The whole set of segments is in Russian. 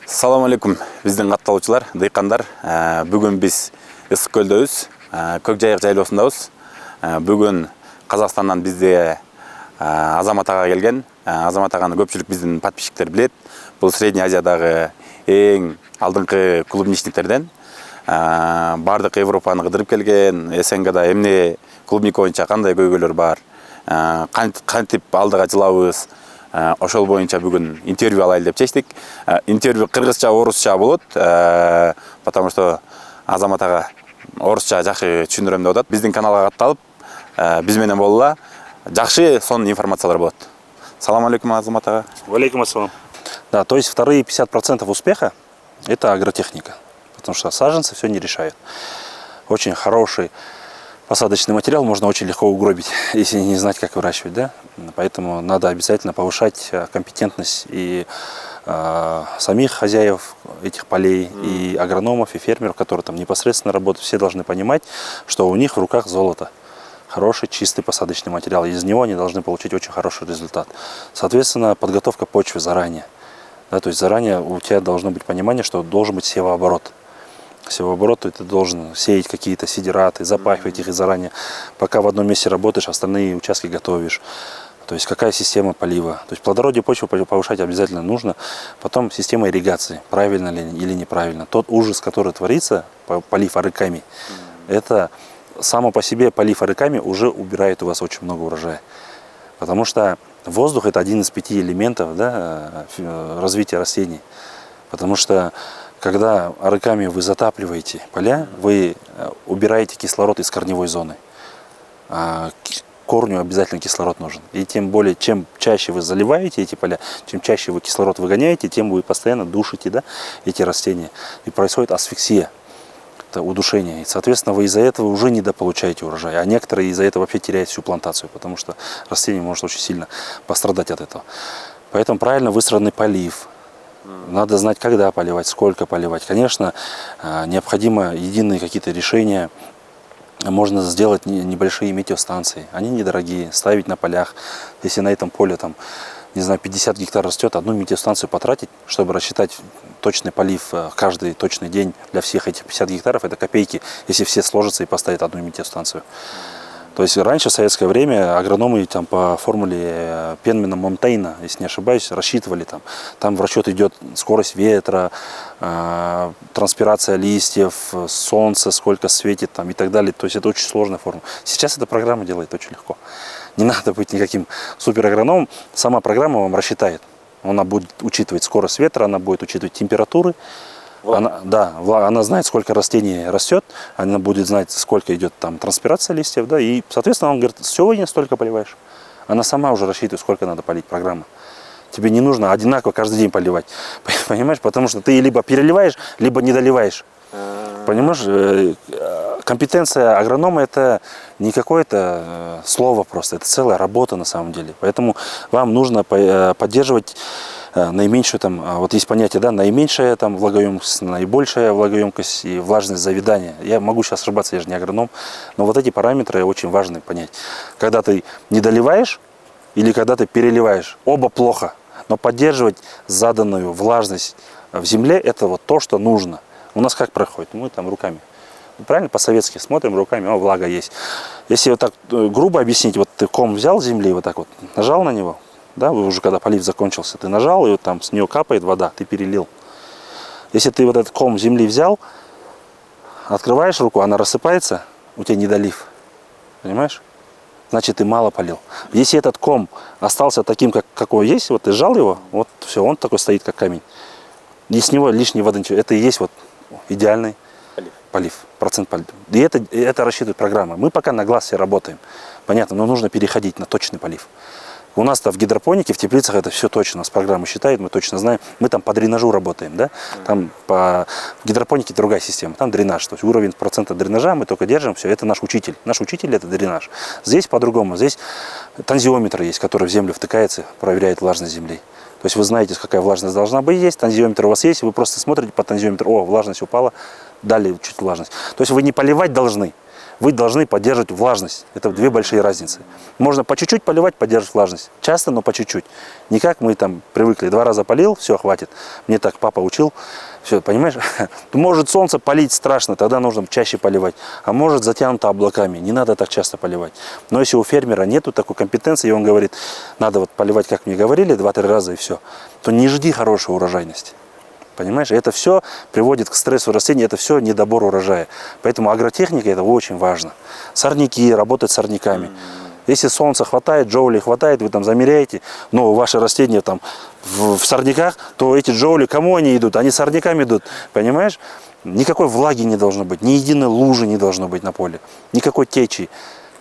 Салам алейкум, биздин катталуучулар, дыйкандар. Бүгүн биз Ысык көлдөбүз, Көк Жайык жайлоосундабыз. Бүгүн Казакстандан бизде Азамат ага келген. Азамат аганы көпчүлүк биздин подписчиктер билет. Бул Средний Азиядагы эң алдыңкы клубничниктерден. Бардык Европаны кыдырып келген, СНГда эмне клубника боюнча кандай көйгөйлөр бар, кантип алдыга жылабыз. Ошол боюнча бүгүн интервью алайлы деп чечтик. Интервью кыргызча, орусча болот, потому что Азамат ага орусча жакшы түшүндүрөм деп атат. Биздин каналга катталып, биз менен болула. Жакшы сонун информациялар болот. Салам алейкум, Азамат ага. Валейкум ассалам. Да, то есть вторые 50% успеха – это агротехника, потому что саженцы все не решают. Очень хороший посадочный материал можно очень легко угробить, если не знать, как выращивать, да? Поэтому надо обязательно повышать компетентность и самих хозяев этих полей, и агрономов, и фермеров, которые там непосредственно работают. Все должны понимать, что у них в руках золото. Хороший, чистый посадочный материал. Из него они должны получить очень хороший результат. Соответственно, подготовка почвы заранее. Да, то есть заранее у тебя должно быть понимание, что должен быть севооборот. Севооборот, ты должен сеять какие-то сидираты, запахивать их и заранее. Пока в одном месте работаешь, остальные участки готовишь. То есть какая система полива. То есть плодородие почвы повышать обязательно нужно. Потом система ирригации. Правильно ли или неправильно. Тот ужас, который творится, полив арыками, это само по себе полив арыками уже убирает у вас очень много урожая. Потому что воздух – это один из 5 элементов, да, развития растений. Потому что когда арыками вы затапливаете поля, вы убираете кислород из корневой зоны. Корню обязательно кислород нужен. И тем более, чем чаще вы заливаете эти поля, чем чаще вы кислород выгоняете, тем вы постоянно душите, да, эти растения. И происходит асфиксия, это удушение. И, соответственно, вы из-за этого уже недополучаете урожай. А некоторые из-за этого вообще теряют всю плантацию, потому что растение может очень сильно пострадать от этого. Поэтому правильно выстроенный полив. Надо знать, когда поливать, сколько поливать. Конечно, необходимо единые какие-то решения. Можно сделать небольшие метеостанции. Они недорогие, ставить на полях. Если на этом поле, там, не знаю, 50 гектар растет, одну метеостанцию потратить, чтобы рассчитать точный полив каждый точный день для всех этих 50 гектаров, это копейки, если все сложатся и поставят одну метеостанцию. То есть раньше, в советское время, агрономы там, по формуле Пенмана-Монтейна, если не ошибаюсь, рассчитывали. Там в расчет идет скорость ветра, транспирация листьев, солнце, сколько светит там, и так далее. То есть это очень сложная формула. Сейчас эта программа делает очень легко. Не надо быть никаким суперагрономом. Сама программа вам рассчитает. Она будет учитывать скорость ветра, она будет учитывать температуры. Она знает, сколько растений растет, она будет знать, сколько идет там транспирация листьев, да, и, соответственно, он говорит, сегодня столько поливаешь. Она сама уже рассчитывает, сколько надо полить, программа. Тебе не нужно одинаково каждый день поливать, понимаешь, потому что ты либо переливаешь, либо не доливаешь. Понимаешь, компетенция агронома – это не какое-то слово просто, это целая работа на самом деле. Поэтому вам нужно поддерживать наименьшую, там, вот есть понятие, да, наименьшая там, влагоемкость, наибольшая влагоемкость и влажность завядания. Я могу сейчас ошибаться, я же не агроном, но вот эти параметры очень важны понять. Когда ты не доливаешь или когда ты переливаешь, оба плохо, но поддерживать заданную влажность в земле – это вот то, что нужно. У нас как проходит? Мы там руками. Правильно, по-советски смотрим руками, о, влага есть. Если вот так грубо объяснить, вот ты ком взял земли, вот так вот нажал на него, да, уже когда полив закончился, ты нажал, и вот там с нее капает вода, ты перелил. Если ты вот этот ком земли взял, открываешь руку, она рассыпается, у тебя недолив. Понимаешь? Значит, ты мало полил. Если этот ком остался таким, какой есть, вот ты сжал его, вот все, он такой стоит, как камень. И с него лишней воды ничего. Это и есть вот идеальный полив, процент полива. И это рассчитывает программа. Мы пока на глаз все работаем. Понятно, но нужно переходить на точный полив. У нас-то в гидропонике, в теплицах это все точно. Нас программа считает, мы точно знаем. Мы там по дренажу работаем, да? Там в гидропонике другая система, там дренаж. То есть уровень процента дренажа мы только держим, все, это наш учитель. Наш учитель это дренаж. Здесь по-другому, здесь тонзиометр есть, который в землю втыкается, проверяет влажность земли. То есть вы знаете, какая влажность должна быть, есть, тонзиометр у вас есть, вы просто смотрите по тонзиометру, о, влажность упала, дали чуть влажность. То есть вы не поливать должны, вы должны поддерживать влажность. Это две большие разницы. Можно по чуть-чуть поливать, поддерживать влажность. Часто, но по чуть-чуть. Не как мы там привыкли. 2 раза полил, все, хватит. Мне так папа учил. Все, понимаешь? Может солнце палить страшно, тогда нужно чаще поливать. А может затянуто облаками. Не надо так часто поливать. Но если у фермера нету такой компетенции, и он говорит, надо вот поливать, как мне говорили, 2-3 раза и все, то не жди хорошей урожайности. Понимаешь, это все приводит к стрессу растений, это все недобор урожая. Поэтому агротехника это очень важно. Сорняки, работать с сорняками. Если солнца хватает, джоулей хватает, вы там замеряете, но ваши растения там в сорняках, то эти джоули, кому они идут? Они сорнякам идут, понимаешь? Никакой влаги не должно быть, ни единой лужи не должно быть на поле, никакой течи.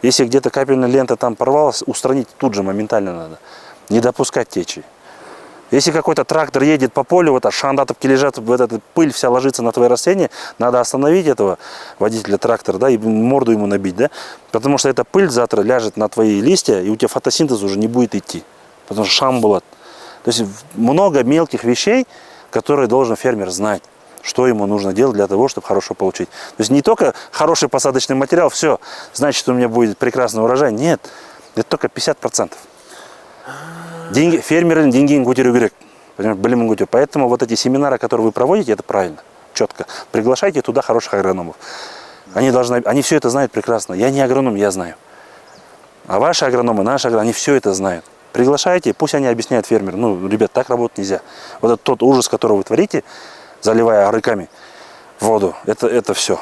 Если где-то капельная лента там порвалась, устранить тут же моментально надо. Не допускать течи. Если какой-то трактор едет по полю, вот шандатовки лежат, вот эта пыль вся ложится на твои растения, надо остановить этого водителя трактора, да, и морду ему набить, да, потому что эта пыль завтра ляжет на твои листья, и у тебя фотосинтез уже не будет идти, потому что шамбулат. То есть много мелких вещей, которые должен фермер знать, что ему нужно делать для того, чтобы хорошо получить. То есть не только хороший посадочный материал, все, значит, у меня будет прекрасный урожай. Нет, это только 50%. Деньги, фермеры деньги көтеру керек. Поэтому вот эти семинары, которые вы проводите, это правильно, четко. Приглашайте туда хороших агрономов. Они все это знают прекрасно. Я не агроном, я знаю. А ваши агрономы, наши агрономы, они все это знают. Приглашайте, пусть они объясняют фермеру. Ну, ребят, так работать нельзя. Вот это тот ужас, который вы творите, заливая рыками воду, это все.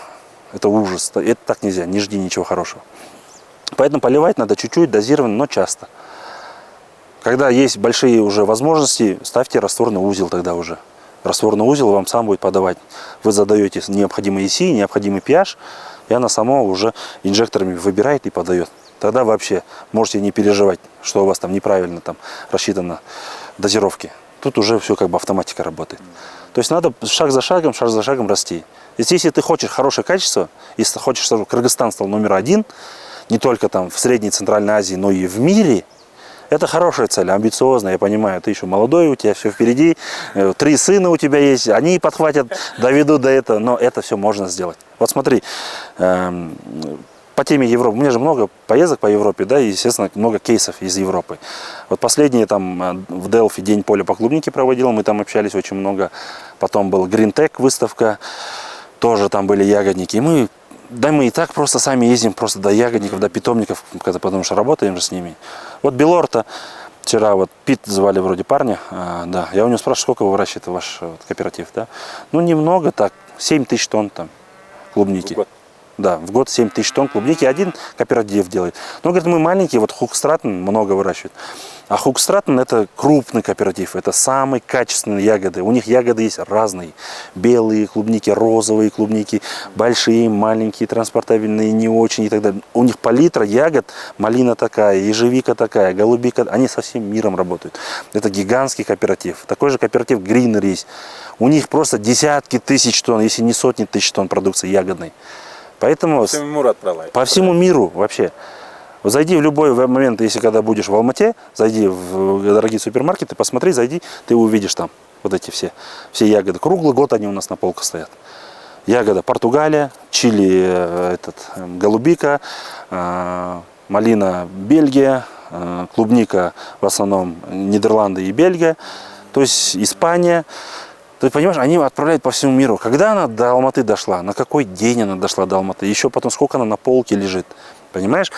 Это ужас. Это так нельзя, не жди ничего хорошего. Поэтому поливать надо чуть-чуть, дозированно, но часто. Когда есть большие уже возможности, ставьте растворный узел тогда уже. Растворный узел вам сам будет подавать. Вы задаете необходимый EC, необходимый pH, и она сама уже инжекторами выбирает и подает. Тогда вообще можете не переживать, что у вас там неправильно там рассчитано дозировки. Тут уже все как бы автоматика работает. То есть надо шаг за шагом расти. Если ты хочешь хорошее качество, если хочешь, чтобы Кыргызстан стал номер 1, не только там в Средней и Центральной Азии, но и в мире, это хорошая цель, амбициозная, я понимаю, ты еще молодой, у тебя все впереди, 3 сына у тебя есть, они подхватят, доведут до этого, но это все можно сделать. Вот смотри, по теме Европы, у меня же много поездок по Европе, да, и, естественно, много кейсов из Европы. Вот последний там в Делфи день поля по клубнике проводил, мы там общались очень много, потом был Green Tech выставка, тоже там были ягодники, и мы и так просто сами ездим просто до ягодников, до питомников, потому что работаем же с ними. Вот Белорта, вчера вот Пит звали вроде парня, да, я у него спрашиваю, сколько вы выращиваете ваш кооператив, да? Ну немного так, 7 тысяч тонн там клубники. В год. Да, в год 7 тысяч тонн клубники один кооператив делает. Но, говорит, мы маленькие, вот Хукстратен много выращивает. А Хукстратен это крупный кооператив, это самые качественные ягоды. У них ягоды есть разные. Белые клубники, розовые клубники, большие, маленькие, транспортабельные, не очень и так далее. У них палитра ягод, малина такая, ежевика такая, голубика, они со всем миром работают. Это гигантский кооператив. Такой же кооператив Greener есть. У них просто десятки тысяч тонн, если не сотни тысяч тонн продукции ягодной. Поэтому по всему миру вообще. Зайди в любой момент, если когда будешь в Алмате, зайди в дорогие супермаркеты, посмотри, зайди, ты увидишь там вот эти все ягоды. Круглый год они у нас на полках стоят. Ягода Португалия, чили, голубика, малина Бельгия, клубника в основном Нидерланды и Бельгия, то есть Испания. Ты понимаешь, они отправляют по всему миру. Когда она до Алматы дошла? На какой день она дошла до Алматы? Еще потом, сколько она на полке лежит? Понимаешь?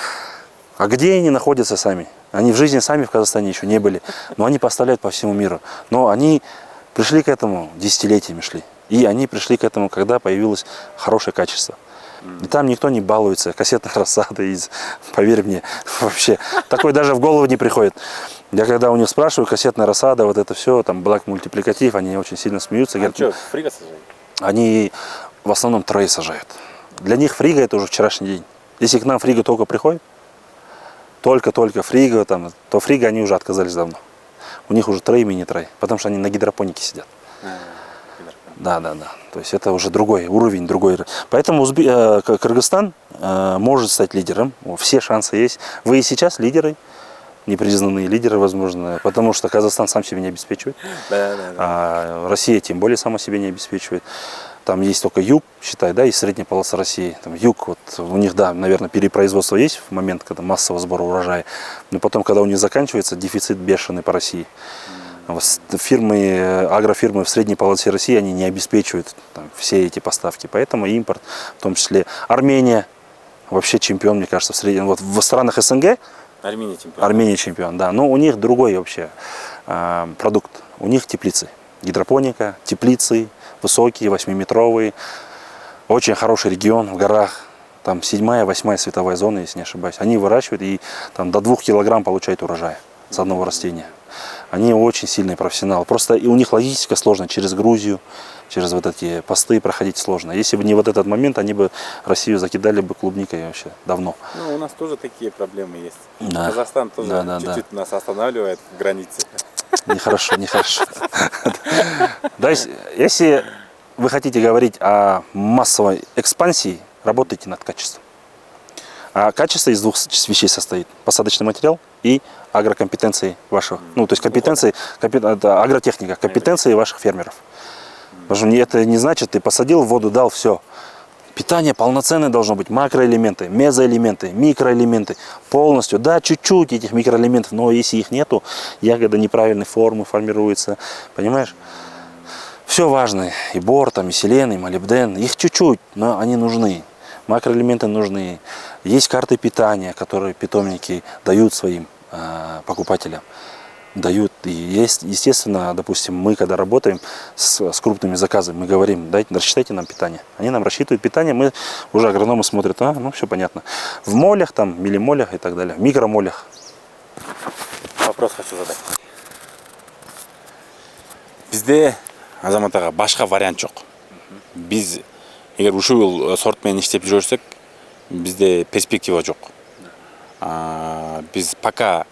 А где они находятся сами? Они в жизни сами в Казахстане еще не были. Но они поставляют по всему миру. Но они пришли к этому, десятилетиями шли. И они пришли к этому, когда появилось хорошее качество. И там никто не балуется. Кассетная рассада, поверь мне, вообще. Такое даже в голову не приходит. Я когда у них спрашиваю, кассетная рассада, вот это все, там, блэк-мультипликатив, они очень сильно смеются. Говорят, что, фриго сажают? Они в основном трей сажают. Для них фриго это уже вчерашний день. Если к нам фриго только приходит, только фриго, там, то фриго они уже отказались давно. У них уже трей, мини-трей, потому что они на гидропонике сидят. Да. То есть это уже другой уровень, другой. Поэтому Кыргызстан может стать лидером. Все шансы есть. Вы и сейчас лидеры, непризнанные лидеры, возможно, потому что Казахстан сам себя не обеспечивает. А Россия тем более сама себя не обеспечивает. там есть только юг, считай, да, и средняя полоса России. Там юг, вот у них, да, наверное, перепроизводство есть в момент, когда массового сбора урожая. Но потом, когда у них заканчивается, дефицит бешеный по России. Фирмы, агрофирмы в средней полосе России, они не обеспечивают там все эти поставки. Поэтому импорт, в том числе Армения, вообще чемпион, мне кажется, в среднем. Вот в странах СНГ Армения чемпион, да. Но у них другой вообще продукт. У них теплицы. Гидропоника, теплицы, высокие, 8-метровые. Очень хороший регион в горах. Там 7-я, 8-я световая зона, если не ошибаюсь. Они выращивают и там до 2 килограмм получают урожая с одного растения. Они очень сильные профессионалы. Просто и у них логистика сложная. Через Грузию, через вот эти посты проходить сложно. Если бы не вот этот момент, они бы Россию закидали бы клубникой вообще давно. Ну, у нас тоже такие проблемы есть. Да. Казахстан тоже чуть-чуть нас останавливает в границе. Нехорошо, нехорошо. Да, если вы хотите говорить о массовой экспансии, работайте над качеством. А качество из 2 вещей состоит. Посадочный материал и агрокомпетенции ваших. Ну, то есть компетенции, это агротехника, компетенции ваших фермеров. Потому что это не значит, ты посадил, воду дал, все. Питание полноценное должно быть. Макроэлементы, мезоэлементы, микроэлементы. Полностью. Да, чуть-чуть этих микроэлементов, но если их нету, ягода неправильной формы формируется. Понимаешь? Все важно. И бор, там, и селен, и молибден. Их чуть-чуть, но они нужны. Макроэлементы нужны. Есть карты питания, которые питомники дают своим покупателям. Дают. И есть, естественно, допустим, мы когда работаем с крупными заказами, мы говорим, дайте, рассчитайте нам питание. Они нам рассчитывают питание, мы уже агрономы смотрят, ну все понятно. В молях, там, миллимолях и так далее, в микромолях. Вопрос хочу задать. Бізде азаматаға башқа вариант жоқ. Біз егер ушул сортмен иштеп жүрсек, бізде перспектива жоқ. Біз пока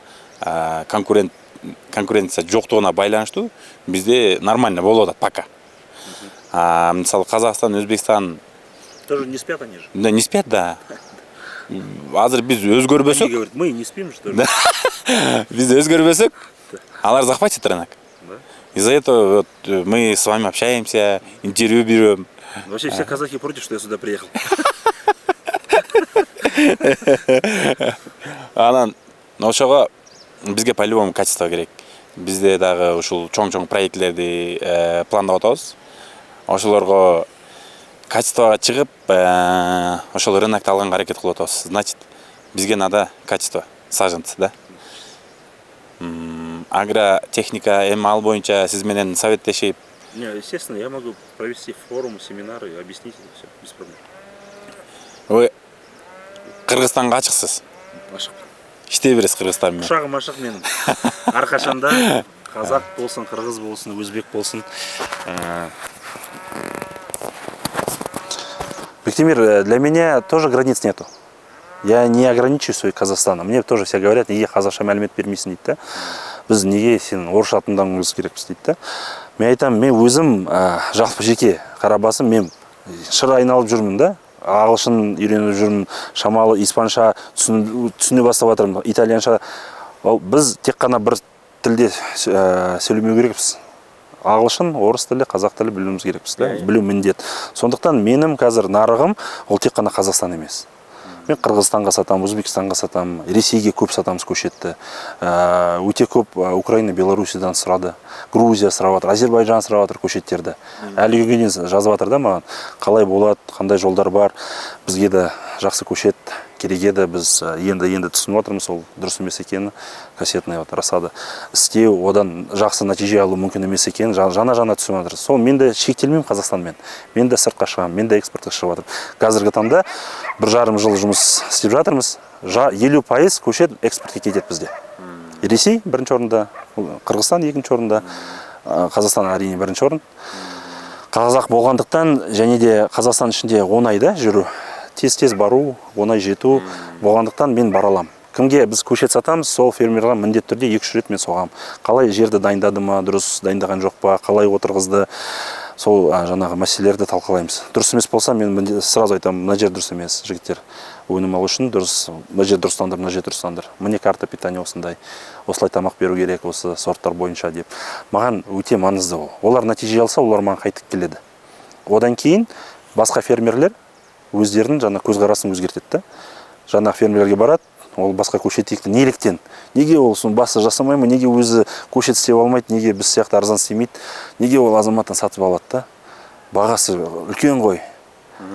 конкуренция жоқтығына байланыштуу бізде нормально болуп атат пока. Мысалы Казахстан, Өзбекстан Тоже не спят они же? Да, не спят, да. Азыр біз өзгөрбөсөк. Они говорят, мы не спим, что ли? Біз өзгөрбөсөк, алар захватит рынок. Да. Из-за этого вот, мы с вами общаемся, интервью берем. Вообще все казахи против, что я сюда приехал. Анан ошого бизге по-любому качество керек. Бизде дагы ушул чоң-чоң проектлерди пландап атабыз. Ошолорго качествого чыгып, ошол рынокто алганга аракет кылып атабыз. Значит, бизге надо качество, саженцы, да? Агротехника, ал боюнча сиз менен советтешип. Не, естественно, я могу провести форум, семинары и объяснить это все без проблем. Вы Кыргызстанга ачыксыз. Ашықпын. Иштей бересиз Кыргызстан менен. Құшағым ашық менің. Әрқашанда қазақ болсын, қырғыз болсын, өзбек болсын. Бектимир, для меня тоже границ нету. Я не ограничиваюсь Казахстаном. Мне тоже все говорят, неге қазақша мәлімет бермейсің дейді да. Біз неге сен орысша тыңдауымыз керекпіз дейді да. Мен айтамын, мен өзім жалпы жеке қарабасым, мен шыр айналып жүрмін да. Ағылшын үйреніп жүрмін, шамалы испанша түсіне бастап жатырмын, итальянша. Біз тек қана бір тілде сөйлемеу керекпіз. Ағылшын, орыс тілі, қазақ тілі білуіміз керекпіз, да? Білу міндет. Сондықтан менің қазір нарығым ол тек қана Қазақстан емес. Мен Қырғызстанға сатамын, Өзбекстанға сатамын, Ресейге көп сатамыз көшетті. Өте көп Украина, Белоруссиядан сұрады, Грузия сұрап жатыр, Азербайжан сұрап жатыр көшеттерді. Әлі күнге дейін жазып жатыр да маған, қалай болады, қандай жолдар бар, бізге де жақсы көшет керек еді, біз енді түсініп отырмыз, ол дұрыс емес екені, кассетный рассада істеу, одан жақсы нәтиже алу мүмкін емес екенін жана түсініп отырмыз. Сол мен де шектелмеймін Қазақстанмен, мен де сыртқа шығамын, мен де экспортқа шығып жатырмын. Қазіргі таңда 1,5 жыл жұмыс істеп жатырмыз, 50% көшет экспортқа кетеді бізде. Ресей бірінші орында, Қырғызстан екінші орында, Қазақстан әрине бірінші орын. Қазақ болғандықтан және де Қазақстан ішінде оңай да жүру, тез бару, оңай жету болғандықтан мен бара аламын. Кімге біз көшет сатамыз, сол фермерға міндетті түрде 2-3 рет мен соғамын. Қалай жерді дайындады ма, дұрыс дайындаған жоқ па, қалай отырғызды, сол жаңағы мәселелерді талқылаймыз. Дұрыс емес болса, мен сразу айтамын, мына жер дұрыс емес, жігіттер. Өнім алу үшін дұрыс, мына жер дұрыстандыр, мына жер дұрыстандыр. Міне карта питания осындай, осылай тамақ беру керек, осы сорттар бойынша деп. Маған өте маңызды ол. Олар нәтиже алса, олар маған қайтып келеді. одан кейін басқа фермерлер өздерінің жаңа көзқарасын өзгертеді да. Жаңа фермерлерге барады, ол басқа көшет екті. Неліктен? Неге ол соны басы жасамай ма? Неге өзі көшет істеп алмайды? Неге біз сияқты арзан істемейді? Неге ол азаматтан сатып алады да? Бағасы үлкен ғой.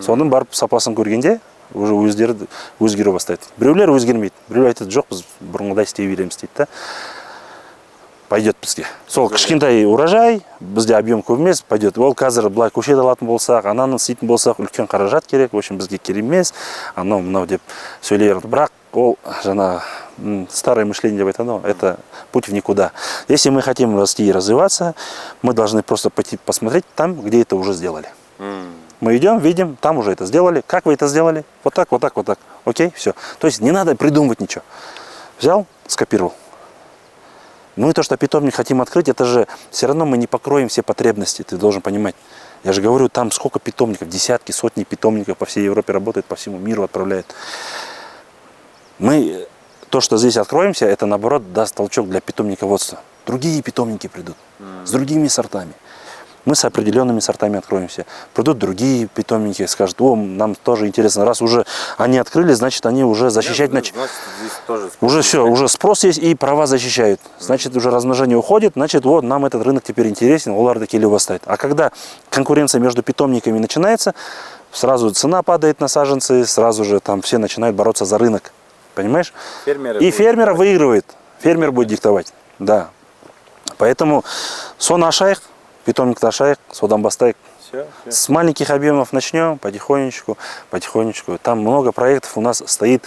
Соның барып сапасын көргенде уже өздері өзгере бастайды. Біреулер өзгермейді. Біреулер айтады, жоқ, біз бұрынғыдай істей береміз дейді да. Пойдет бізге. Сол кішкентай урожай, бізде объем көп емес, пойдет. Ол қазір былай көшет алатын болсақ, ананы істейтін болсақ, үлкен қаражат керек, в общем, бізге керек емес, анау мынау деп сөйлер. Бірақ ол жаңа старое мышление деп айтады ғой, это путь в никуда. Если мы хотим расти и развиваться, мы должны просто пойти посмотреть там, где это уже сделали. Мы идем, видим, там уже это сделали. Как вы это сделали? Вот так, вот так, вот так. Окей, все. То есть не надо придумывать ничего. Взял, скопировал. Ну и то, что питомник хотим открыть, это же все равно мы не покроем все потребности, ты должен понимать. Я же говорю, там сколько питомников, десятки, сотни питомников по всей Европе работают, по всему миру отправляют. Мы, то, что здесь откроемся, это наоборот даст толчок для питомниководства. Другие питомники придут с другими сортами. Мы с определенными сортами откроемся. Придут другие питомники, скажут, о, нам тоже интересно. Раз уже они открыли, значит, они уже защищать начали. Уже все, уже спрос есть и права защищают. Значит, уже размножение уходит, значит, вот нам этот рынок теперь интересен, оларды келе стоит. А когда конкуренция между питомниками начинается, сразу цена падает на саженцы, сразу же там все начинают бороться за рынок. Понимаешь? И фермер выигрывает. Фермер будет диктовать. Да. Поэтому сон ашайх. Питомник ашайық, содан бастайық. С маленьких объемов начнем, потихонечку, потихонечку. Там много проектов у нас стоит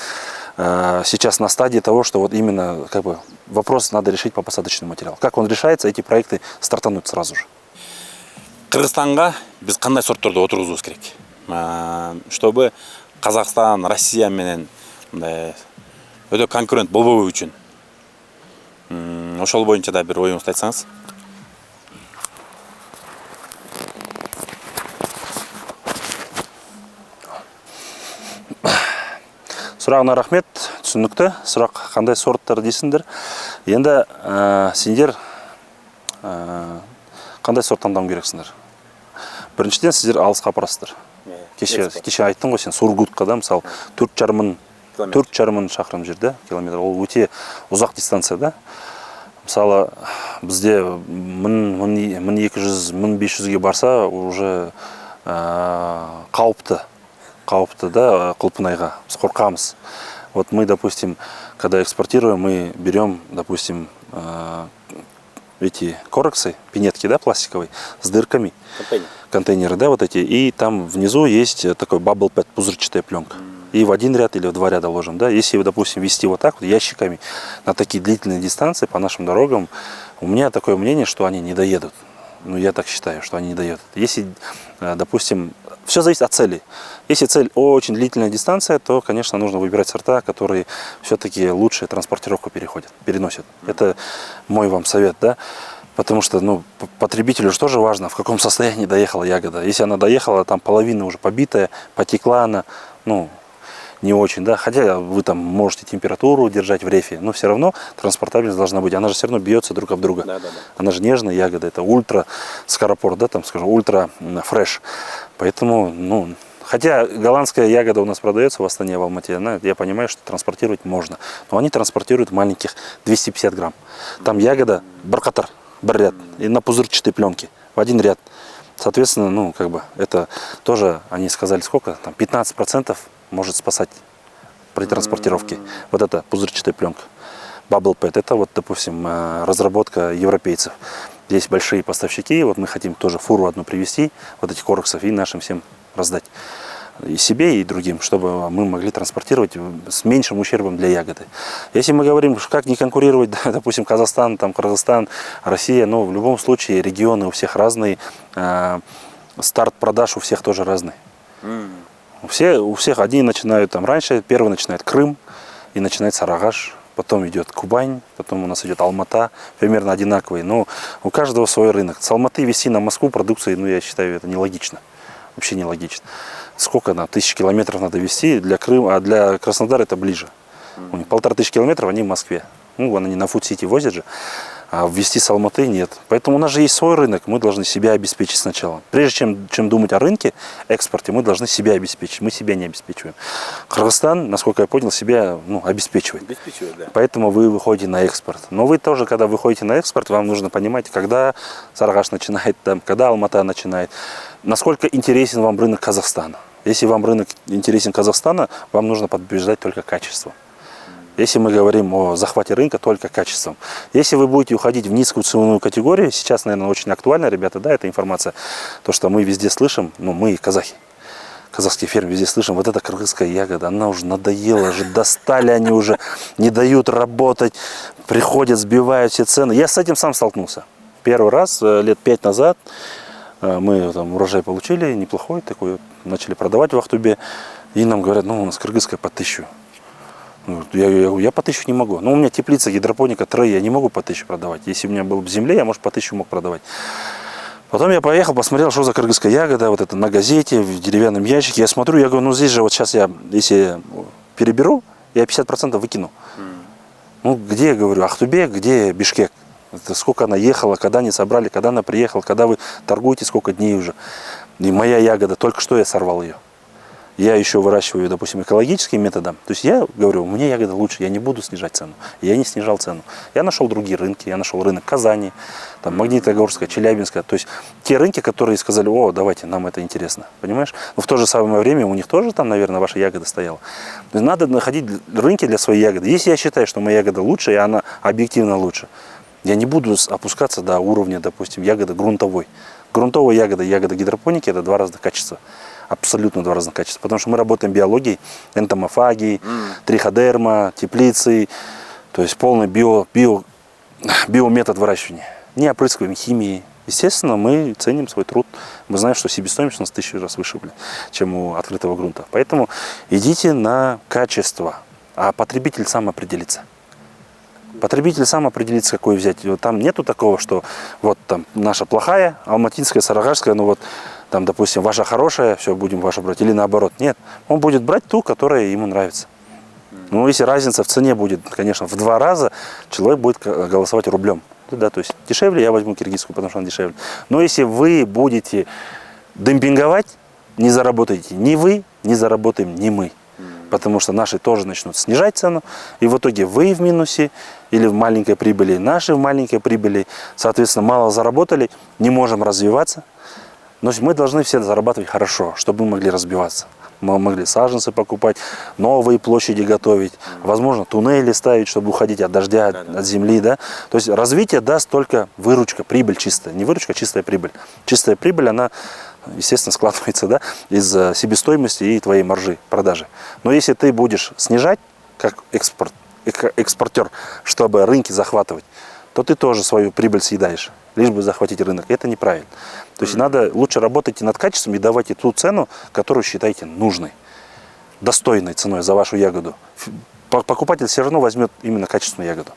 сейчас на стадии того, что вот именно как бы вопрос надо решить по посадочному материалу. Как он решается, эти проекты стартанут сразу же. Кыргызстанга біз қандай сорттарды отырғызуымыз керек? Чтобы Қазақстан, Россия менен өтө конкурент болбоо үчүн. Ошол боюнча да бир оюңузду айтсаңыз. Сұрағына рахмет, түсінікті. Сұрақ қандай сорттар дейсіңдер. Енді сендер қандай сорт таңдау керексіңдер? Біріншіден сіздер алысқа апарасыздар. Кеше айттың ғой сен Сургутқа да, мысалы 4,5 мың шақырым жерде, километр. Ол өте ұзақ дистанция да. Мысалы бізде 1200-1500-ге барса уже қауіпті да, Құлпынайға, біз қорқамыз. Вот мы, допустим, когда экспортируем, мы берем, допустим, эти корексы, пинетки, да, пластиковые, с дырками, контейнеры, да, вот эти, и там внизу есть такой bubble pad, пузырчатая пленка. И в один ряд или в два ряда ложим, да. Если, допустим, вести вот так вот ящиками на такие длительные дистанции по нашим дорогам, у меня такое мнение, что они не доедут. Ну, я так считаю, что они не доедут. Если, допустим, все зависит от цели. Если цель очень длительная дистанция, то, конечно, нужно выбирать сорта, которые все-таки лучше транспортировку переносят. Это мой вам совет, да. Потому что, ну, потребителю же тоже важно, в каком состоянии доехала ягода. Если она доехала, там половина уже побитая, потекла она, ну, не очень, да, хотя вы там можете температуру держать в рефе, но все равно транспортабельность должна быть, она же все равно бьется друг об друга. Да. Она же нежная ягода, это ультра скоропорт, да, там, скажем, ультра фреш. Поэтому, ну, хотя голландская ягода у нас продается в Астане, в Алмате, я понимаю, что транспортировать можно, но они транспортируют маленьких 250 грамм. Там ягода баркатар, бір ряд, и на пузырчатой пленке, в один ряд. Соответственно, ну, как бы, это тоже, они сказали, сколько, там, 15% может спасать при транспортировке. Вот эта пузырчатая пленка. Bubble Pad, это вот, допустим, разработка европейцев. Здесь большие поставщики, вот мы хотим тоже фуру одну привезти, вот этих корексов, и нашим всем раздать. И себе, и другим, чтобы мы могли транспортировать с меньшим ущербом для ягоды. Если мы говорим, как не конкурировать, допустим, Казахстан, там, Кыргызстан, Россия, но в любом случае регионы у всех разные, старт продаж у всех тоже разный. У всех одни начинают там раньше, первый начинает Крым, и начинает Сарыагаш, потом идет Кубань, потом у нас идет Алмата, примерно одинаковые, но у каждого свой рынок. С Алматы везти на Москву продукции, ну, я считаю, это нелогично, вообще нелогично. Сколько на 1000 километров надо везти для Крыма, а для Краснодара это ближе. У них 1500 километров, они в Москве. Ну, они на Фуд-Сити возят же. А ввести с Алматы нет. Поэтому у нас же есть свой рынок, мы должны себя обеспечить сначала. Прежде чем думать о рынке, экспорте, мы должны себя обеспечить. Мы себя не обеспечиваем. Кыргызстан, насколько я понял, себя обеспечивает. Обеспечивает, да. Поэтому вы выходите на экспорт. Но вы тоже, когда выходите на экспорт, вам нужно понимать, когда Сарыагаш начинает, когда Алмата начинает. Насколько интересен вам рынок Казахстана. Если вам рынок интересен Казахстана, вам нужно побеждать только качеством. Если мы говорим о захвате рынка, только качеством. Если вы будете уходить в низкую ценовую категорию, сейчас, наверное, очень актуально, ребята, да, эта информация, то, что мы везде слышим, мы казахи, казахские фермеры везде слышим, вот эта кыргызская ягода, она уже надоела, уже достали они уже, не дают работать, приходят, сбивают все цены. Я с этим сам столкнулся. Первый раз, лет 5 назад, мы там урожай получили, неплохой такой, начали продавать в Ахтубе, и нам говорят, у нас кыргызская по 1000. Я по 1000 не могу. Но у меня теплица, гидропоника, я не могу по 1000 продавать. Если у меня было бы в земле, я, может, по 1000 мог продавать. Потом я поехал, посмотрел, что за кыргызская ягода, вот это на газете, в деревянном ящике. Я смотрю, я говорю, здесь же вот сейчас если переберу, я 50% выкину. Где, я говорю, Ахтубе, где Бишкек? Это сколько она ехала, когда они собрали, когда она приехала, когда вы торгуете, сколько дней уже. И моя ягода, только что я сорвал ее. Я еще выращиваю, допустим, экологическим методом. То есть я говорю, мне ягода лучше, я не буду снижать цену. Я не снижал цену. Я нашел другие рынки, я нашел рынок Казани, там, Магнитогорска, Челябинска. То есть те рынки, которые сказали, давайте, нам это интересно. Понимаешь? Но в то же самое время у них тоже там, наверное, ваша ягода стояла. То есть надо находить рынки для своей ягоды. Если я считаю, что моя ягода лучше, и она объективно лучше, я не буду опускаться до уровня, допустим, ягоды грунтовой. Грунтовая ягода, ягода гидропоники – это 2 разных качества. Абсолютно 2 разных качества. Потому что мы работаем биологией, энтомофагией, триходерма, теплицей. То есть полный биометод выращивания. Не опрыскиваем химией. Естественно, мы ценим свой труд. Мы знаем, что себестоимость у нас 1000 раз выше, чем у открытого грунта. Поэтому идите на качество, а потребитель сам определится. Потребитель сам определится, какой взять. Там нету такого, что вот там наша плохая, алматинская, сарыагашская, там, допустим, ваша хорошая, все, будем вашу брать. Или наоборот. Нет. Он будет брать ту, которая ему нравится. Если разница в цене будет, конечно, в 2 раза, человек будет голосовать рублем. Да, то есть дешевле я возьму киргизскую, потому что она дешевле. Но если вы будете демпинговать, не заработаете ни вы, не заработаем ни мы. Потому что наши тоже начнут снижать цену, и в итоге вы в минусе или в маленькой прибыли, наши в маленькой прибыли, соответственно, мало заработали, не можем развиваться. Но мы должны все зарабатывать хорошо, чтобы мы могли разбиваться. Мы могли саженцы покупать, новые площади готовить, возможно, туннели ставить, чтобы уходить от дождя, от земли. Да? То есть развитие даст только выручка, прибыль чистая. Не выручка, а чистая прибыль. Чистая прибыль, она, естественно, складывается из себестоимости и твоей маржи продажи. Но если ты будешь снижать, как экспортер, чтобы рынки захватывать, то ты тоже свою прибыль съедаешь, лишь бы захватить рынок. И это неправильно. То есть надо лучше работать над качеством и давайте ту цену, которую считаете нужной, достойной ценой за вашу ягоду. Покупатель все равно возьмет именно качественную ягоду.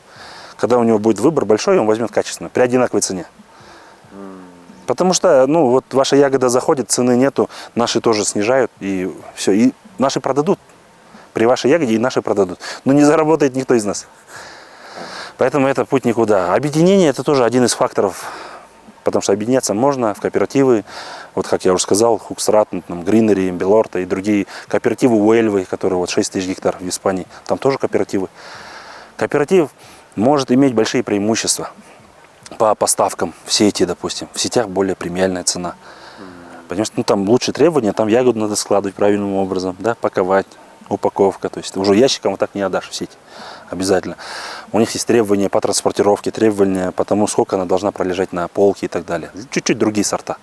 Когда у него будет выбор большой, он возьмет качественную, при одинаковой цене. Потому что, вот ваша ягода заходит, цены нету, наши тоже снижают, и все. И наши продадут. При вашей ягоде и наши продадут. Но не заработает никто из нас. Поэтому это путь никуда. Объединение – это тоже один из факторов, потому что объединяться можно в кооперативы. Вот как я уже сказал, Хуксрат, Гринери, Белорта и другие кооперативы Уэльвы, которые 6 тысяч гектаров в Испании. Там тоже кооперативы. Кооператив может иметь большие преимущества по поставкам в сети, допустим. В сетях более премиальная цена. Потому что там лучше требования, там ягоду надо складывать правильным образом, паковать, упаковка. То есть уже ящиком вот так не отдашь в сеть. Обязательно. У них есть требования по транспортировке, требования по тому, сколько она должна пролежать на полке и так далее. Чуть-чуть другие сорта.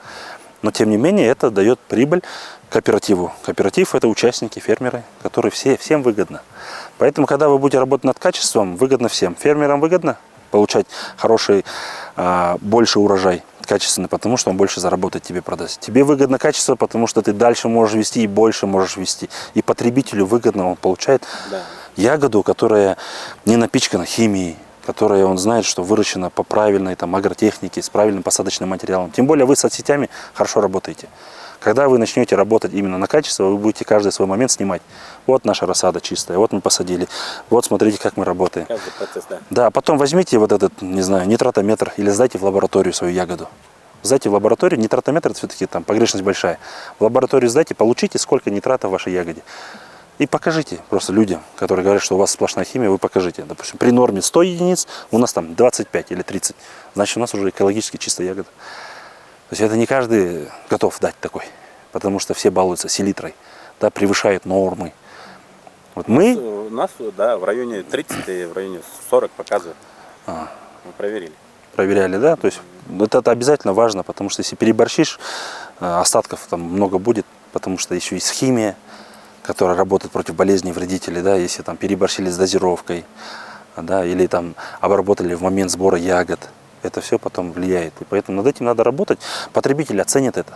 Но тем не менее это дает прибыль кооперативу. Кооператив – это участники, фермеры, которые всем выгодно. Поэтому, когда вы будете работать над качеством, выгодно всем. Фермерам выгодно получать хороший, больше урожай качественный, потому что он больше заработает, тебе продаст. Тебе выгодно качество, потому что ты дальше можешь вести и больше можешь вести. И потребителю выгодно, он получает ягоду, которая не напичкана химией, которая он знает, что выращена по правильной агротехнике, с правильным посадочным материалом. Тем более вы с соцсетями хорошо работаете. Когда вы начнете работать именно на качество, вы будете каждый свой момент снимать. Вот наша рассада чистая, вот мы посадили, вот смотрите, как мы работаем. Каждый процесс, да. Да, потом возьмите вот этот, не знаю, нитратометр или сдайте в лабораторию свою ягоду. Сдайте в лабораторию, нитратометр это все-таки там погрешность большая. В лабораторию сдайте, получите, сколько нитрата в вашей ягоде. И покажите просто людям, которые говорят, что у вас сплошная химия, вы покажите. Допустим, при норме 100 единиц, у нас там 25 или 30. Значит, у нас уже экологически чистая ягода. То есть это не каждый готов дать такой, потому что все балуются селитрой, да, превышают нормы. Вот мы... У нас, да, в районе 30 и в районе 40 показывают. Мы проверили. Проверяли, да? То есть это обязательно важно, потому что если переборщишь, остатков там много будет, потому что еще есть химия, которая работает против болезней, вредителей, да, если там переборщили с дозировкой, да, или там обработали в момент сбора ягод. Это все потом влияет. И поэтому над этим надо работать. Потребитель оценит это.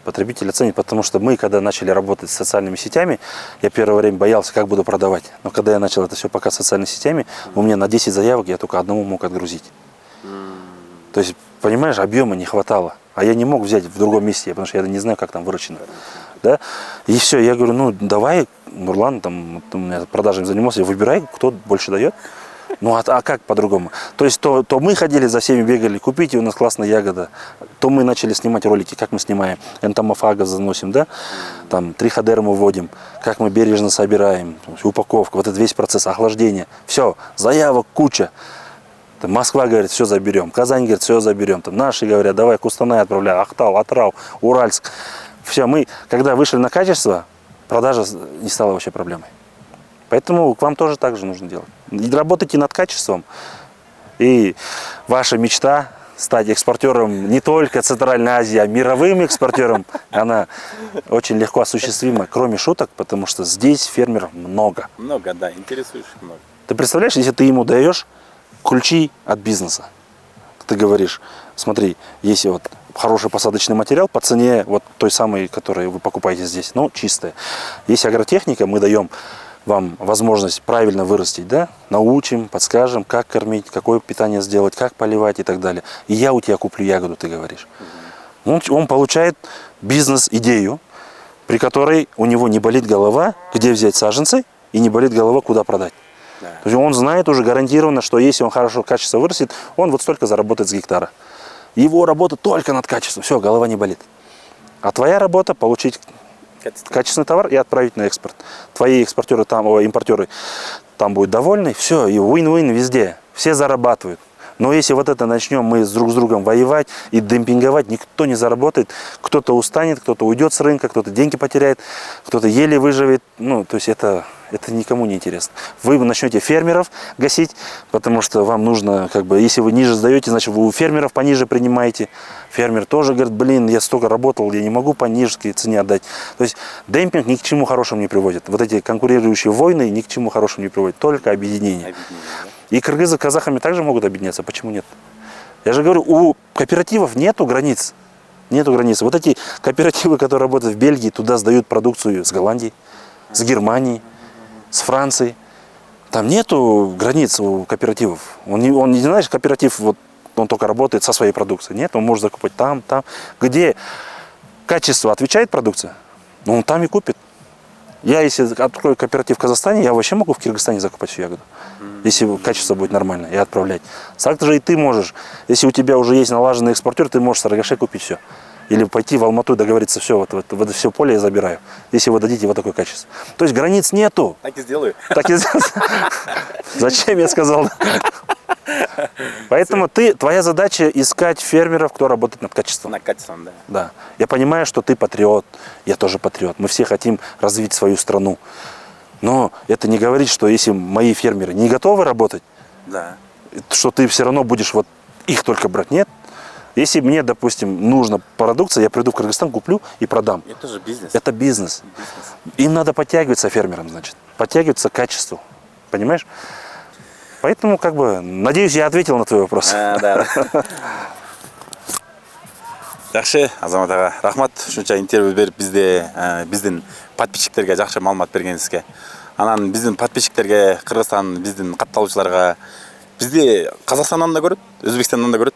Потребитель оценит, потому что мы, когда начали работать с социальными сетями, я первое время боялся, как буду продавать. Но когда я начал это все пока социальными сетями, у меня на 10 заявок я только одному мог отгрузить. То есть, понимаешь, объема не хватало. А я не мог взять в другом месте, потому что я не знаю, как там выращено. Да? И все, я говорю, ну давай, Нурлан, там, у меня продажами занимался, выбирай, кто больше дает. Ну а как по-другому? То есть то мы ходили за всеми, бегали, купите, у нас классная ягода. То мы начали снимать ролики, как мы снимаем. Энтомофага заносим, да? Там триходерму вводим, как мы бережно собираем, упаковка, вот этот весь процесс охлаждения. Все, заявок куча. Там Москва говорит, все заберем. Казань говорит, все заберем. Там наши говорят, давай Кустанай отправляй, Ахтау, Атрау, Уральск. Все, мы, когда вышли на качество, продажа не стала вообще проблемой. Поэтому к вам тоже так же нужно делать. И работайте над качеством. И ваша мечта стать экспортером не только Центральной Азии, а мировым экспортером, она очень легко осуществима, кроме шуток, потому что здесь фермеров много. Много, да, интересуешь много. Ты представляешь, если ты ему даешь ключи от бизнеса, ты говоришь, смотри, есть вот хороший посадочный материал по цене вот той самой, которую вы покупаете здесь, но чистая. Есть агротехника, мы даем вам возможность правильно вырастить, да, научим, подскажем, как кормить, какое питание сделать, как поливать и так далее. И я у тебя куплю ягоду, ты говоришь. Он получает бизнес-идею, при которой у него не болит голова, где взять саженцы, и не болит голова, куда продать. Да. То есть он знает уже гарантированно, что если он хорошо качество вырастет, он вот столько заработает с гектара. Его работа только над качеством, все, голова не болит. А твоя работа получить качественный товар и отправить на экспорт. Твои экспортеры там, импортеры там будут довольны, все, и win-win везде, все зарабатывают. Но если вот это начнем мы друг с другом воевать и демпинговать, никто не заработает, кто-то устанет, кто-то уйдет с рынка, кто-то деньги потеряет, кто-то еле выживет, ну, то есть это никому не интересно. Вы начнете фермеров гасить, потому что вам нужно, как бы, если вы ниже сдаете, значит вы у фермеров пониже принимаете. Фермер тоже говорит, блин, я столько работал, я не могу по нижней цене отдать. То есть демпинг ни к чему хорошему не приводит. Вот эти конкурирующие войны ни к чему хорошему не приводят, только объединение. И кыргызы с казахами также могут объединяться, почему нет? Я же говорю, у кооперативов нету границ. Нету границ. Вот эти кооперативы, которые работают в Бельгии, туда сдают продукцию с Голландии, с Германии, с Франции. Там нету границ у кооперативов. Он не знаешь, кооператив, вот, он только работает со своей продукцией. Нет, он может закупать там. Где качество отвечает продукция, ну, он там и купит. Я, если открою кооператив в Казахстане, я вообще могу в Кыргызстане закупать всю ягоду. Если качество будет нормальное, и отправлять. Так же и ты можешь. Если у тебя уже есть налаженный экспортер, ты можешь с Сарагаше купить все. Или пойти в Алмату и договориться, все, вот это все поле я забираю, если вы дадите вот такое качество. То есть границ нету. Так и сделаю. Так и сделаю. Зачем я сказал? Поэтому твоя задача искать фермеров, кто работает над качеством. Над качеством, да. Да. Я понимаю, что ты патриот, я тоже патриот. Мы все хотим развить свою страну. Но это не говорит, что если мои фермеры не готовы работать, да, что ты все равно будешь вот их только брать. Нет. Если мне, допустим, нужна продукция, я приду в Кыргызстан, куплю и продам. Это же бизнес. Это бизнес. Им надо подтягиваться фермерам, значит. Подтягиваться к качеству. Понимаешь? Поэтому, как бы, надеюсь, я ответил на твой вопрос. Да. Жақсы, Азамат аға, рахмат ушунча интервью берип биздин подписчиктерге жакшы маалымат бергениңизге. Анан биздин подписчиктерге, Кыргызстан, биздин катталуучуларга бизди Казакстандан да көрөт, Өзбекстандан да көрөт.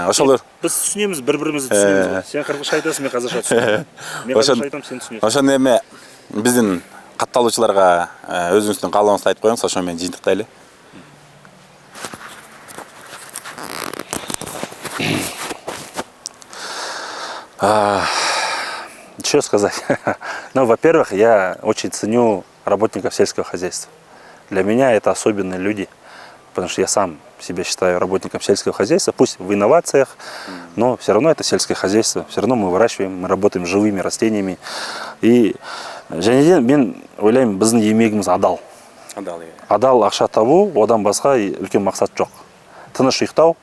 Ошолор біз түсінеміз, бір-бірімізді түсінеміз ғой. Сен қырғызша айтасың, мен қазақша түсінемін. Мен қазақша айтамын, сен түсінесің. Ошон эме биздин катталуучуларга өзүңүздүн каалооңузду айтып коюңуз, ошо менен жыйынтыктайлы. Что сказать? Ну, во-первых, я очень ценю работников сельского хозяйства. Для меня это особенные люди, потому что я сам себя считаю работником сельского хозяйства, пусть в инновациях, но все равно это сельское хозяйство, все равно мы выращиваем, мы работаем с живыми растениями. И мен ойлаймын, біздің еңбегіміз адал. Адал ақша табу, одан басқа үлкен мақсат жоқ. Тыныш ұйықтау,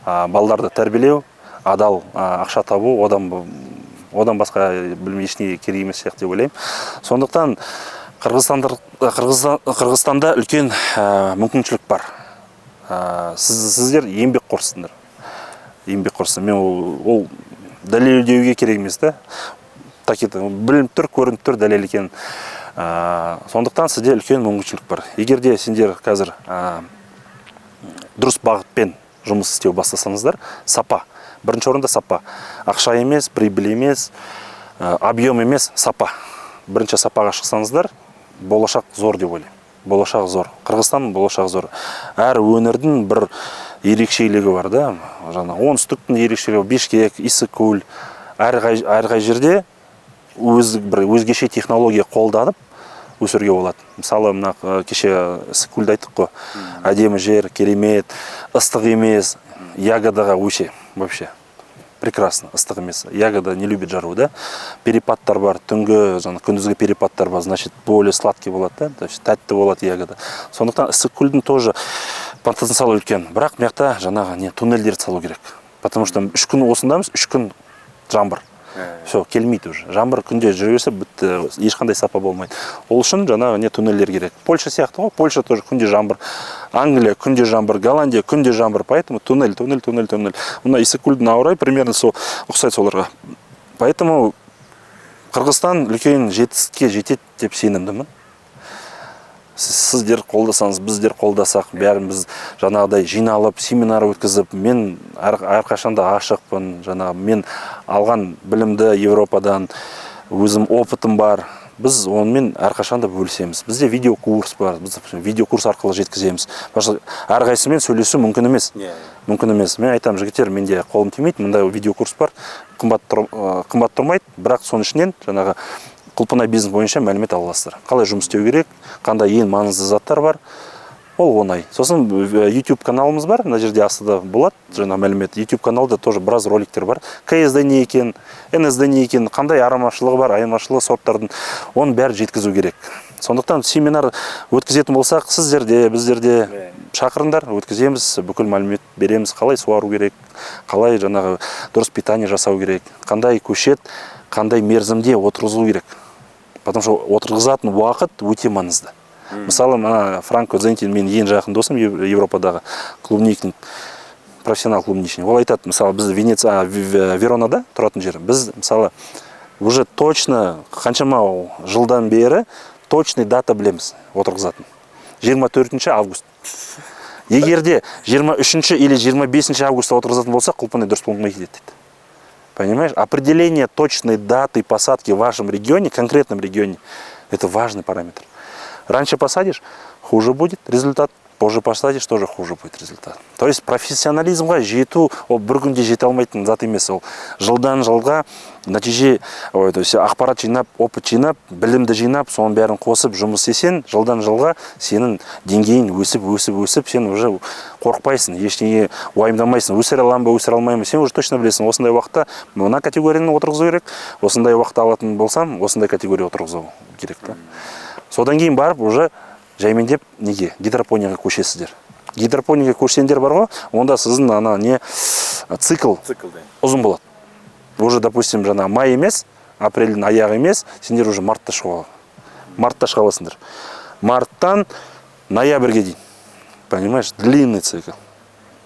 балдарды тәрбиелеу, адал ақша табу, одан басқа ештеңе керек емес сияқты деп ойлаймын. Сондықтан Қырғызстанда үлкен мүмкіншілік бар. Сіздер еңбекқорсыздар. Мен ол дәлелдеуге керек емес та. Білініп тұр, көрініп тұр дәлел екенін. Сондықтан сізде үлкен мүмкіншілік бар. Егер де сендер қазір дұрыс бағытпен жұмыс істеу бастасаңыздар, сапа. Бірінші орында сапа. Ақша емес, прибыль емес, объем емес, сапа. Бірінші сапаға шықсаңыздар, болашақ зор деп ойлаймын. Болашақ зор. Қырғызстан болашақ зор. Әр өңірдің бір ерекшелігі бар да. Оңтүстіктің ерекшелігі, Бишкек, Исыкуль. Әрқай жерде өзгеше технология қолданып өсіруге болады. Мысалы, кеше Исыкульді айттық қой. Әдемі жер, керемет, ыстық емес, ягодаға өше. Вообще прекрасно, ыстық емес. Ягода не любит жару, да? Перепадтар бар, түнгі, күндізгі перепадтар бар, значит, более сладкий болады, да? Тәтті болады ягода. Сондықтан Исыкульдің тоже потенциалы үлкен. Бірақ мияқта жаңағы туннельдерді салу керек. Потому что 3 күн осындамыз, 3 күн жаңбыр. Все, келмейді уже. Жаңбыр күнде жүре берсе, ешқандай сапа болмайды. Ол үшін жаңағы туннельдер керек. Польша сияқты ғой, Польша тоже күнде жаңбыр. Англия күнде жаңбыр, Голландия күнде жаңбыр, поэтому туннель. Мына Исыкульдің ауырай примерно ұқсайды соларға. Поэтому Қырғызстан үлкен жетістікке жетеді деп сенімдімін. Сіздер қолдасаңыз, біздер қолдасақ, бәріміз жаңағыдай жиналып, семинар өткізіп, мен әрқашанда ашықпын, мен алған білімді Европадан, өзім опытым бар. Біз онымен әрқашанда бөлісеміз. Бізде видеокурс бар, біз видеокурс арқылы жеткіземіз. Әрқайсымен сөйлесу мүмкін емес. Мен айтам, жігіттер, менде қолым тимейді, мында видеокурс бар, қымбат тұрмайды, бірақ соның ішінен жаңағы құлпынай бизнес бойынша мәлімет аласыздар. Қалай жұмыс істеу керек, қандай ең маңызды заттар бар, ол оңай. Сосын YouTube каналымыз бар, мына жерде астыда болады, жаңа мәлімет. YouTube каналда тоже біраз роликтер бар. КСД не екен, НСД не екен, қандай айырмашылығы бар, айырмашылығы сорттардың, оны бәрі жеткізу керек. Сондықтан семинар өткізетін болсақ, сіздерде, біздерде шақырыңдар, өткіземіз, бүкіл мәлімет береміз, қалай суару керек, қалай жаңағы дұрыс питание жасау керек, қандай көшет, қандай мерзімде отырғызу керек. Потому что отырғызатын уақыт өте маңызды. Мысалы, Франко Дзентин мен ең жақын досым Европадағы клубниктің, профессионал клубничный. Ол айтады, мысалы, біз Веронада тұратын жер. Біз, мысалы, уже точно, қаншама жылдан бері точный дата білеміз отырғызатын. 24 август. Егерде 23 или 25 августа отырғызатын болса, құлпынай дұрыс болмайды дейді. Понимаешь? Определение точной даты посадки в вашем регионе, конкретном регионе, это важный параметр. Раньше посадишь, хуже будет результат. Позже посадишь, тоже хуже будет результат. То есть профессионализмға жету, ол бір күнде жете алмайтын зат емес. Ол жылдан жылға нәтиже, то есть ақпарат жинап, опыт жинап, білімді жинап, соның бәрін қосып жұмыс істесең, жылдан жылға сенің деңгейін өсіп, сен уже қорықпайсың, ештеңе уайымдамайсың. Өсіре аламын ба, өсіре алмаймын, сен уже точно білесің. Осындай уақытта мына категорияны отырғызу керек, осындай уақытта алатын болсам, осындай категория отырғызу керек. Содан кейін барып уже жаймендеп неге гидропонияға көшесіздер. Гидропонияға көшсеңдер бар ғой, онда сіздің цикл ұзын болады. Уже, допустим, май емес, апрельдің аяғы емес, сендер уже мартта шыға аласыңдар. Марттан ноябрьге дейін. Понимаешь, длинный цикл.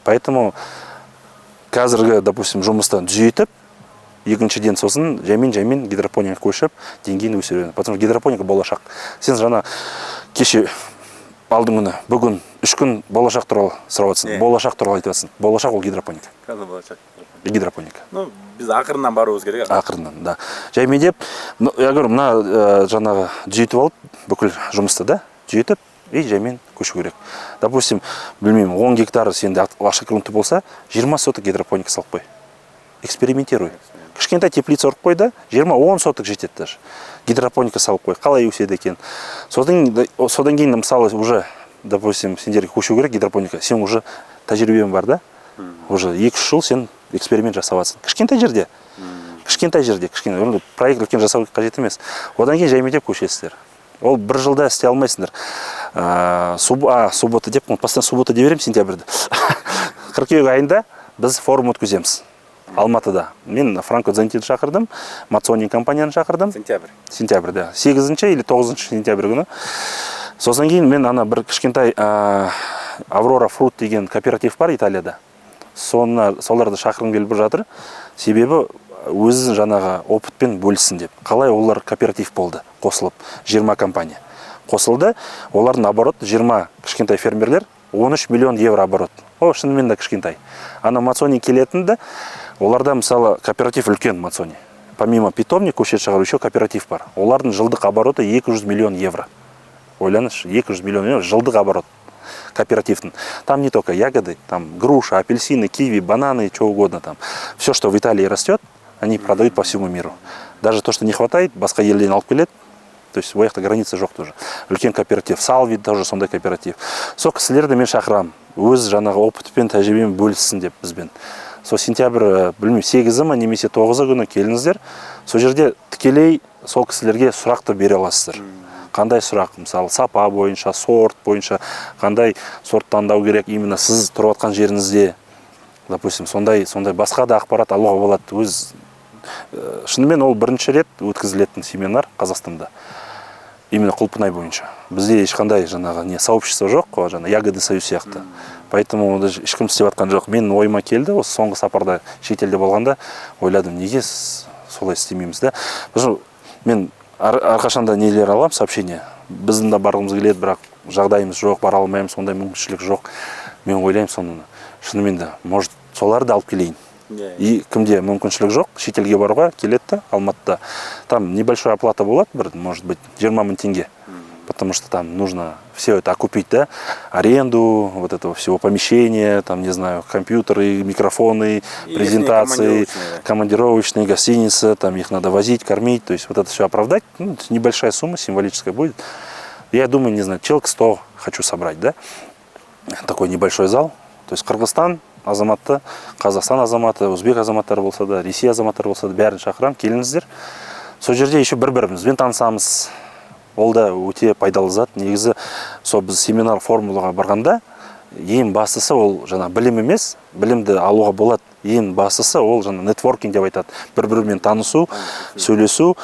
Поэтому қазіргі, допустим, жұмыстан түзетіп, екіншіден сосын жаймен гидропонияға көшіп, деңгейін өсіреді. Потому что гидропоника болашақ. Сен кеше алдың күні, бүгін 3 күн болашақ туралы сұрап жатсың. Болашақ туралы айтып жатсың. Болашақ ол гидропоника. Қазір болашақ. Гидропоника. Ну, біз ақырынан баруымыз керек. Ақырынан, да. Жаймен деп, я говорю, мына жаңағы түзетіп алып, бүкіл жұмысты да, түзетіп, и жаймен көшу керек. Допустим, білмеймін, 10 гектар сенде ақша грунты болса, 20 соток гидропоника салып қой. Экспериментируй. Кішкентай теплица ұрып қой да, 20-10 соток жетеді даже. Гидропоника салып қой, қалай өседі екен. Содан кейін мысалы уже, допустим, сендерге көшу керек гидропоника, сен уже тәжірибең бар да, уже 2-3 жыл сен эксперимент жасап жатсың. Кішкентай жерде, проект үлкен жасау қажет емес. Одан кейін жаймендеп көшесіздер. Ол бір жылда істей алмайсыңдар. Суббота деп, постоянно суббота деп беремін сентябрьді. Қыркүйек айында біз форум өткіземіз. Алматыда. Мен Франко Дзентиді шақырдым, Мацони компанияны шақырдым. Сентябрь, да. 8 или 9 сентябрь күні. Сосын кейін мен ана бір кішкентай Аврора Фрут деген кооператив бар Италияда. Соларды шақырғым келіп жатыр. Себебі өзі жаңағы опытпен бөліссін деп. Қалай олар кооператив болды, қосылып, 20 компания. Қосылды, олардың оборот 20 кішкентай фермерлер, 13 миллион евро оборот. О, шынымен де кішкентай. Ана Мацони келетінді, оларда мысалы кооператив үлкен Мацони. Помимо питомник, көшет шығару, еще кооператив бар. Олардың жылдық обороты 200 миллион евро. Ойланыш, 200 миллион евро жылдық оборот кооперативный. Там не только ягоды, там груши, апельсины, киви, бананы, что угодно там. Все, что в Италии растет, они продают по всему миру. Даже то, что не хватает, басқа елден алып келеді. То есть, ояқта граница жоқ тоже. Үлкен кооператив, Салви тоже сондай кооператив. Сол кісілерді мен шақырамын. Өз жаңағы опытпен, тәжірибемен бөліссін деп бізбен. Сол сентябрь, білмеймін, 8-і ма немесе 9-і күні келіңіздер. Сол жерде тікелей сол кісілерге сұрақты бере аласыздар. Қандай сұрақ, мысалы, сапа бойынша, сорт бойынша, қандай сорт таңдау керек, именно сіз тұрып жатқан жеріңізде, допустим, сондай басқа да ақпарат алуға болады. Өз шынымен ол бірінші рет өткізілетін семинар Қазақстанда. Именно құлпынай бойынша. Бізде ешқандай жаңағы сообщество жоқ, жаңа ягоды союз сияқты. Поэтому оны ешкім істеп жатқан жоқ. Мен ойыма келді, осы соңғы сапарда шетелде болғанда ойладым, неге солай істемейміз да. Мен әрқашанда нелер аламын, сообщение. Біздің да барғымыз келеді, бірақ жағдайымыз жоқ, бара алмаймыз, сондай мүмкіншілік жоқ. Мен ойлаймын соны. Шынымен де, может, соларды алып келейін. И кімде мүмкіншілік жоқ, шетелге баруға келеді да, Алматыда. Там небольшая оплата болады, может быть, 20 000 тенге. Потому что там нужно все это окупить, да, аренду, вот этого всего помещения, там, не знаю, компьютеры, микрофоны, презентации, командировочные, гостиницы, там их надо возить, кормить, то есть вот это все оправдать, ну, небольшая сумма символическая будет. Я думаю, не знаю, человек 100 хочу собрать, да, такой небольшой зал, то есть Кыргызстан азаматы, Қазақстан азаматы, Өзбек азаматтары болса да, Ресей азаматтары болса да, бәрін шақырам, келіңіздер. Сол жерде еще бір-бірімізбен танысамыз. Ол да өте пайдалы зат. Негізі сол біз семинар формулаға барғанда ең бастысы ол жаңа білім емес, білімді алуға болады. Ең бастысы ол жаңа нетворкинг деп айтады. Бір-бірімен танысу, сөйлесу.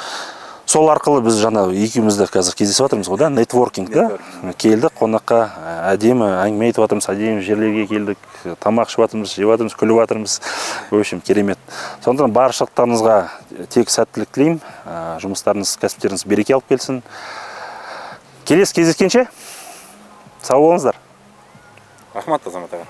Сол арқылы біз жаңа екеумізді қазір кездесіп жатырмыз ғой да, нетворкинг да. Келдік қонаққа, әдемі әңгіме айтып жатырмыз, әдемі жерлерге келдік, тамақ ішіп жатырмыз, жеп жатырмыз, күліп жатырмыз. В общем, керемет. Сондықтан баршылықтарыңызға тек сәттілік тілеймін. Жұмыстарыңыз, кәсіптеріңіз береке алып келсін. Келесі кездескенше сау болыңыздар. Рахмат Азамат аға.